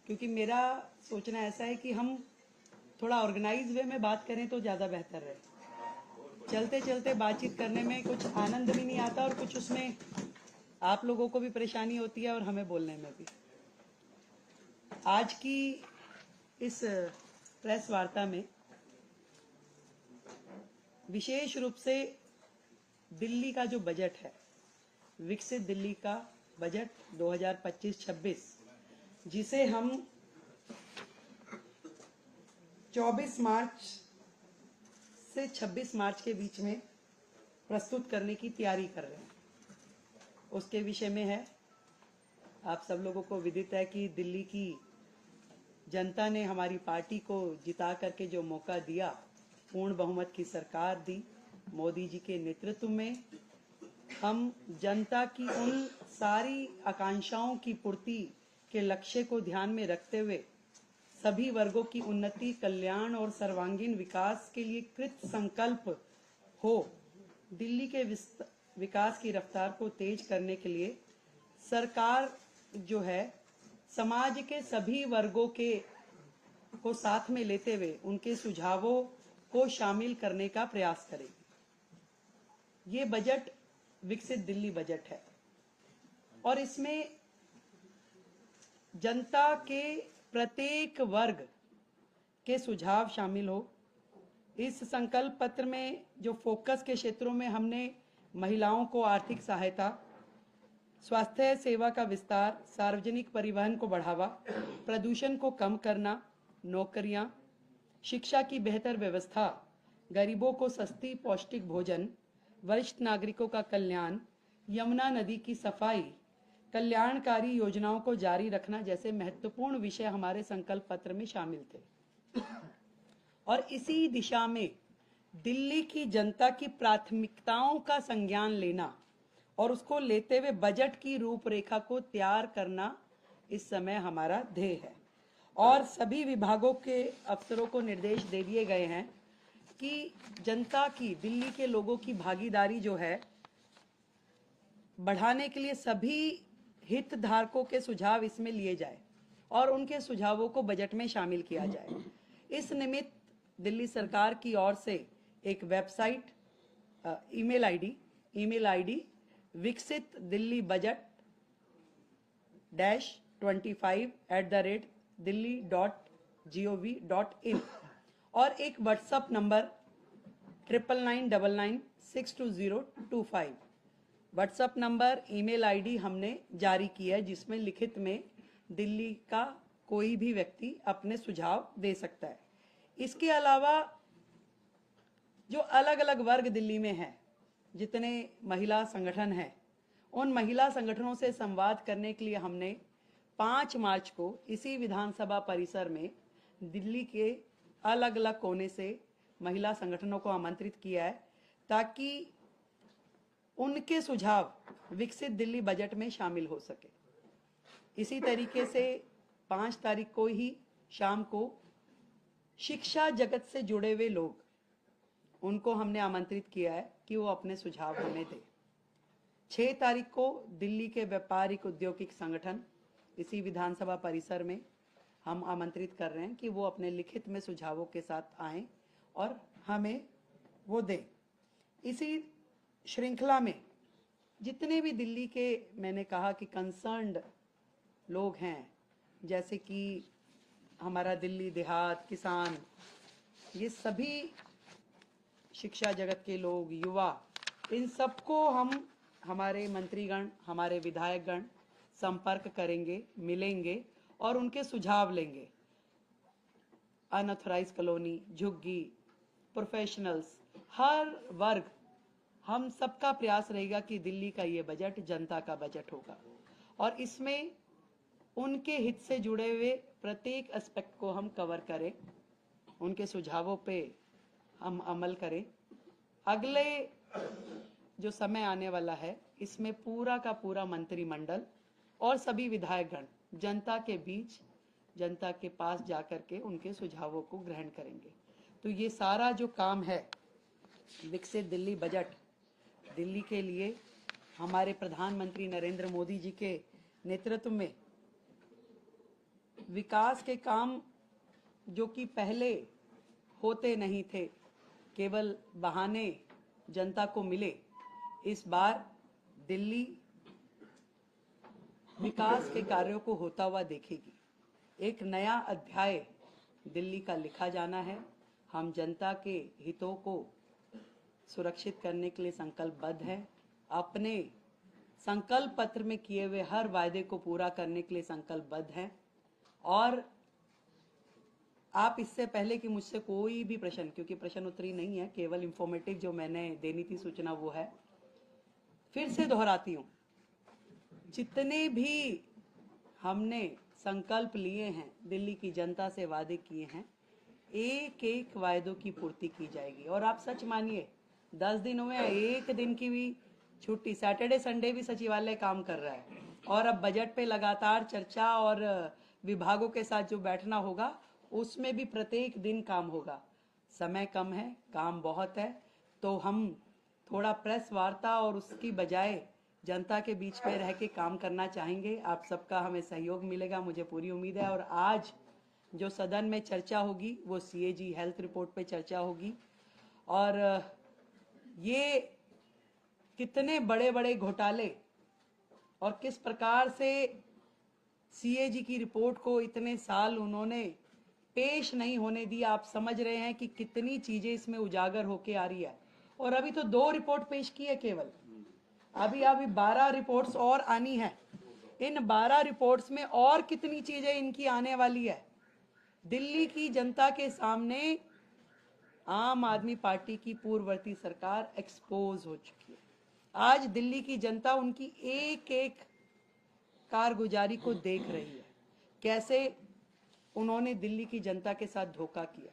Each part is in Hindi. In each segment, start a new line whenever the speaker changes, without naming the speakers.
क्योंकि मेरा सोचना ऐसा है कि हम थोड़ा ऑर्गेनाइज वे में बात करें तो ज़्यादा बेहतर रहे। चलते चलते बातचीत करने में कुछ आनंद भी नहीं आता और कुछ उसमें आप लोगों को भी परेशानी होती है और हमें बोलने में भी। आज की इस प्रेस वार्ता में विशेष रूप से दिल्ली का जो बजट है, विकसित दिल्ली का बजट 2025-26, जिसे हम 24 मार्च से 26 मार्च के बीच में प्रस्तुत करने की तैयारी कर रहे हैं, उसके विषय में है। आप सब लोगों को विदित है कि दिल्ली की जनता ने हमारी पार्टी को जिता करके जो मौका दिया, पूर्ण बहुमत की सरकार दी मोदी जी के नेतृत्व में, हम जनता की उन सारी आकांक्षाओं की पूर्ति के लक्ष्य को ध्यान में रखते हुए सभी वर्गों की उन्नति, कल्याण और सर्वांगीण विकास के लिए कृत संकल्प हो दिल्ली के विकास की रफ्तार को तेज करने के लिए सरकार जो है समाज के सभी वर्गों को साथ में लेते हुए उनके सुझावों को शामिल करने का प्रयास करेगी। ये बजट विकसित दिल्ली बजट है और इसमें जनता के प्रत्येक वर्ग के सुझाव शामिल हो। इस संकल्प पत्र में जो फोकस के क्षेत्रों में हमने महिलाओं को आर्थिक सहायता, स्वास्थ्य सेवा का विस्तार, सार्वजनिक परिवहन को बढ़ावा, प्रदूषण को कम करना, नौकरियां, शिक्षा की बेहतर व्यवस्था, गरीबों को सस्ती पौष्टिक भोजन, वरिष्ठ नागरिकों का कल्याण, यमुना नदी की सफाई, कल्याणकारी योजनाओं को जारी रखना जैसे महत्वपूर्ण विषय हमारे संकल्प पत्र में शामिल थे। और इसी दिशा में दिल्ली की जनता की प्राथमिकताओं का संज्ञान लेना और उसको लेते हुए बजट की रूपरेखा को तैयार करना इस समय हमारा ध्येय है। और सभी विभागों के अफसरों को निर्देश दे दिए गए हैं कि जनता की, दिल्ली के लोगों की भागीदारी जो है बढ़ाने के लिए सभी हितधारकों के सुझाव इसमें लिए जाए और उनके सुझावों को बजट में शामिल किया जाए। इस निमित्त दिल्ली सरकार की ओर से एक वेबसाइट, ईमेल आईडी विकसित दिल्ली बजट -25@delhi.gov.in और एक WhatsApp number 9999962025 WhatsApp number, email ID हमने जारी की है, जिसमें लिखित में दिल्ली का कोई भी व्यक्ति अपने सुझाव दे सकता है। इसके अलावा जो अलग अलग वर्ग दिल्ली में हैं, जितने महिला संगठन हैं, उन महिला संगठनों से संवाद करने के लिए हमने 5 मार्च को इसी विधानसभा परिसर में दिल्ली के अलग अलग कोने से महिला संगठनों को आमंत्रित किया है, ताकि उनके सुझाव विकसित दिल्ली बजट में शामिल हो सके। इसी तरीके से 5 तारीख को ही शाम को शिक्षा जगत से जुड़े हुए लोग, उनको हमने आमंत्रित किया है कि वो अपने सुझाव हमें दें। 6 तारीख को दिल्ली के व्यापारिक औद्योगिक संगठन इसी विधानसभा परिसर में हम आमंत्रित कर रहे हैं कि वो अपने लिखित में सुझावों के साथ आएं और हमें वो दें। इसी श्रृंखला में जितने भी दिल्ली के, मैंने कहा कि कंसर्न्ड लोग हैं, जैसे कि हमारा दिल्ली देहात, किसान, ये सभी शिक्षा जगत के लोग, युवा, इन सबको हम, हमारे मंत्रीगण, हमारे विधायकगण संपर्क करेंगे, मिलेंगे और उनके सुझाव लेंगे। अनऑथराइज कॉलोनी, झुग्गी, प्रोफेशनल्स, हर वर्ग, हम सबका प्रयास रहेगा कि दिल्ली का ये बजट जनता का बजट होगा और इसमें उनके हित से जुड़े हुए प्रत्येक एस्पेक्ट को हम कवर करें, उनके सुझावों पे हम अमल करें। अगले जो समय आने वाला है, इसमें पूरा का पूरा मंत्रिमंडल और सभी विधायकगण जनता के बीच, जनता के पास जाकर के उनके सुझावों को ग्रहण करेंगे। तो ये सारा जो काम है, विकसित दिल्ली बजट, दिल्ली के लिए हमारे प्रधानमंत्री नरेंद्र मोदी जी के नेतृत्व में विकास के काम जो कि पहले होते नहीं थे, केवल बहाने जनता को मिले, इस बार दिल्ली विकास के कार्यों को होता हुआ देखेगी। एक नया अध्याय दिल्ली का लिखा जाना है। हम जनता के हितों को सुरक्षित करने के लिए संकल्पबद्ध हैं। अपने संकल्प पत्र में किए हुए हर वायदे को पूरा करने के लिए संकल्पबद्ध हैं। और आप इससे पहले कि मुझसे कोई भी प्रश्न, क्योंकि प्रश्न उत्तरी नहीं है, केवल इंफॉर्मेटिव जो मैंने देनी थी सूचना वो है, फिर से दोहराती हूं, जितने भी हमने संकल्प लिए हैं, दिल्ली की जनता से वादे किए हैं, एक एक वायदों की पूर्ति की जाएगी। और आप सच मानिए 10 दिन हुए, एक दिन की भी छुट्टी, सैटरडे संडे भी सचिवालय काम कर रहा है। और अब बजट पे लगातार चर्चा और विभागों के साथ जो बैठना होगा उसमें भी प्रत्येक दिन काम होगा। समय कम है, काम बहुत है, तो हम थोड़ा प्रेस वार्ता और उसकी बजाय जनता के बीच में रह के काम करना चाहेंगे। आप सबका हमें सहयोग मिलेगा, मुझे पूरी उम्मीद है। और आज जो सदन में चर्चा होगी वो सीएजी हेल्थ रिपोर्ट पे चर्चा होगी। और ये कितने बड़े बड़े घोटाले और किस प्रकार से सीएजी की रिपोर्ट को इतने साल उन्होंने पेश नहीं होने दिया, आप समझ रहे हैं कि कितनी चीजें इसमें उजागर होके आ रही है। और अभी तो 2 रिपोर्ट पेश की है केवल, अभी 12 रिपोर्ट्स और आनी है। इन 12 रिपोर्ट्स में और कितनी चीजें इनकी आने वाली है। दिल्ली की जनता के सामने आम आदमी पार्टी की पूर्ववर्ती सरकार एक्सपोज हो चुकी है। आज दिल्ली की जनता उनकी एक एक कारगुजारी को देख रही है, कैसे उन्होंने दिल्ली की जनता के साथ धोखा किया।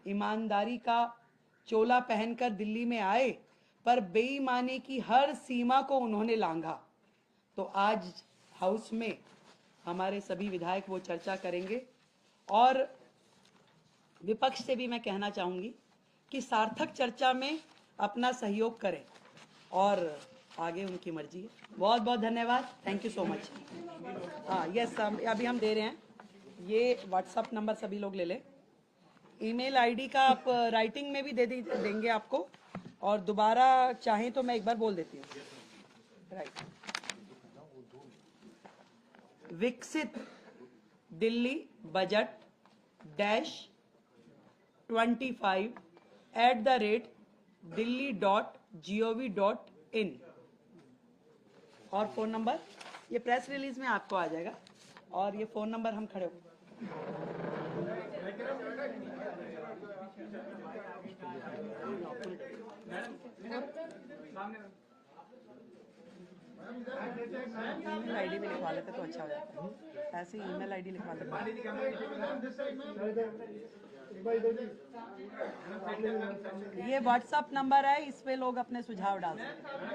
ईमानदारी का चोला पहनकर दिल्ली में आए, पर बेईमानी की हर सीमा को उन्होंने लांघा। तो आज हाउस में हमारे सभी विधायक वो चर्चा करेंगे। और विपक्ष से भी मैं कहना चाहूंगी कि सार्थक चर्चा में अपना सहयोग करें, और आगे उनकी मर्जी है। बहुत बहुत धन्यवाद, थैंक यू सो मच। हाँ यस, अभी हम दे रहे हैं। ये व्हाट्सअप नंबर सभी लोग ले लें। ईमेल आईडी का आप राइटिंग में भी देंगे आपको, और दोबारा चाहें तो मैं एक बार बोल देती हूँ। राइट, विकसित दिल्ली बजट -25@delhi.gov.in। और फोन नंबर ये प्रेस रिलीज में आपको आ जाएगा, और ये फोन नंबर हम खड़े हो। ईमेल आईडी भी लिखवा लेते तो अच्छा हो जाता। ऐसे ईमेल आईडी लिखवा लेते। ये व्हाट्सएप नंबर है, इस पे लोग अपने सुझाव डाल सकते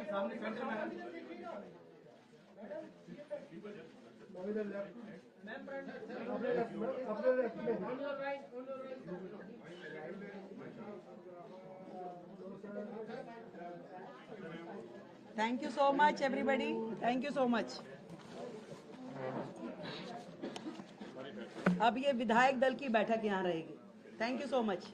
thank you so much everybody, thank you so much. अब ये विधायक दल की बैठक यहाँ रहेगी। Thank you so much.